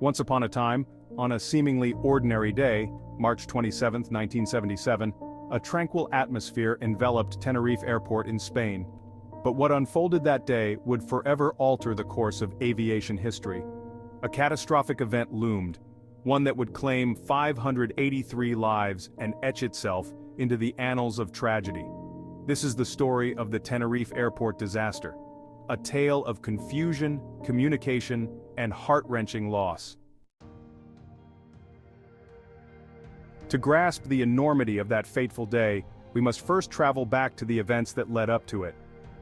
Once upon a time, on a seemingly ordinary day, March 27, 1977, a tranquil atmosphere enveloped Tenerife Airport in Spain. But what unfolded that day would forever alter the course of aviation history. A catastrophic event loomed, one that would claim 583 lives and etch itself into the annals of tragedy. This is the story of the Tenerife Airport Disaster, a tale of confusion, communication, and heart-wrenching loss. To grasp the enormity of that fateful day, we must first travel back to the events that led up to it.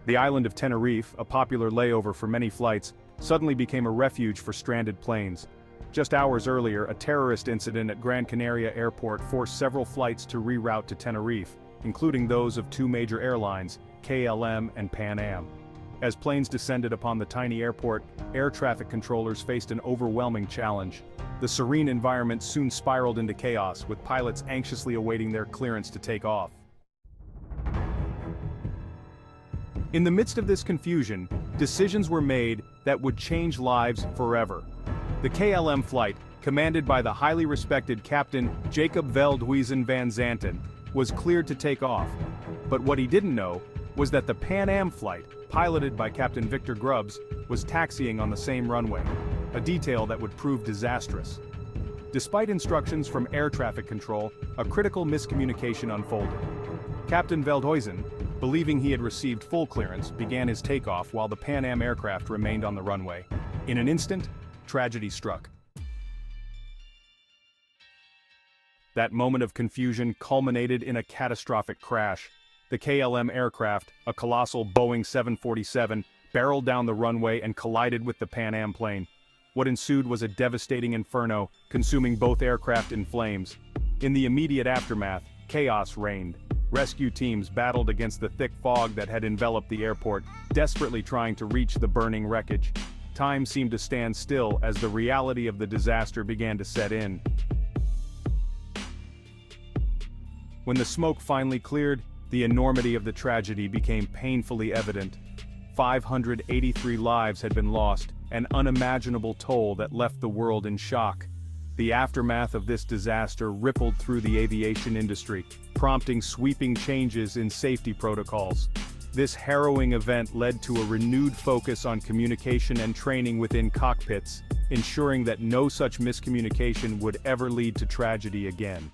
The island of Tenerife, a popular layover for many flights, suddenly became a refuge for stranded planes. Just hours earlier, a terrorist incident at Gran Canaria Airport forced several flights to reroute to Tenerife, including those of two major airlines, KLM and Pan Am. As planes descended upon the tiny airport, air traffic controllers faced an overwhelming challenge. The serene environment soon spiraled into chaos, with pilots anxiously awaiting their clearance to take off. In the midst of this confusion, decisions were made that would change lives forever. The KLM flight, commanded by the highly respected Captain Jacob Veldhuizen van Zanten, was cleared to take off. But what he didn't know was that the Pan Am flight, piloted by Captain Victor Grubbs, was taxiing on the same runway, a detail that would prove disastrous. Despite instructions from air traffic control, a critical miscommunication unfolded. Captain Veldhuizen, believing he had received full clearance, began his takeoff while the Pan Am aircraft remained on the runway. In an instant, tragedy struck. That moment of confusion culminated in a catastrophic crash. The KLM aircraft, a colossal Boeing 747, barreled down the runway and collided with the Pan Am plane. What ensued was a devastating inferno, consuming both aircraft in flames. In the immediate aftermath, chaos reigned. Rescue teams battled against the thick fog that had enveloped the airport, desperately trying to reach the burning wreckage. Time seemed to stand still as the reality of the disaster began to set in. When the smoke finally cleared, the enormity of the tragedy became painfully evident. 583 lives had been lost, an unimaginable toll that left the world in shock. The aftermath of this disaster rippled through the aviation industry, prompting sweeping changes in safety protocols. This harrowing event led to a renewed focus on communication and training within cockpits, ensuring that no such miscommunication would ever lead to tragedy again.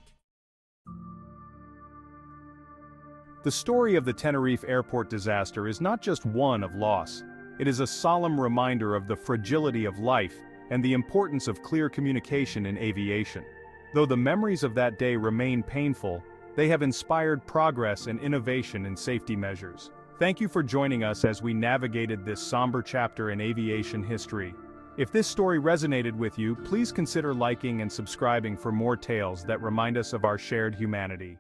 The story of the Tenerife Airport disaster is not just one of loss. It is a solemn reminder of the fragility of life and the importance of clear communication in aviation. Though the memories of that day remain painful, they have inspired progress and innovation in safety measures. Thank you for joining us as we navigated this somber chapter in aviation history. If this story resonated with you, please consider liking and subscribing for more tales that remind us of our shared humanity.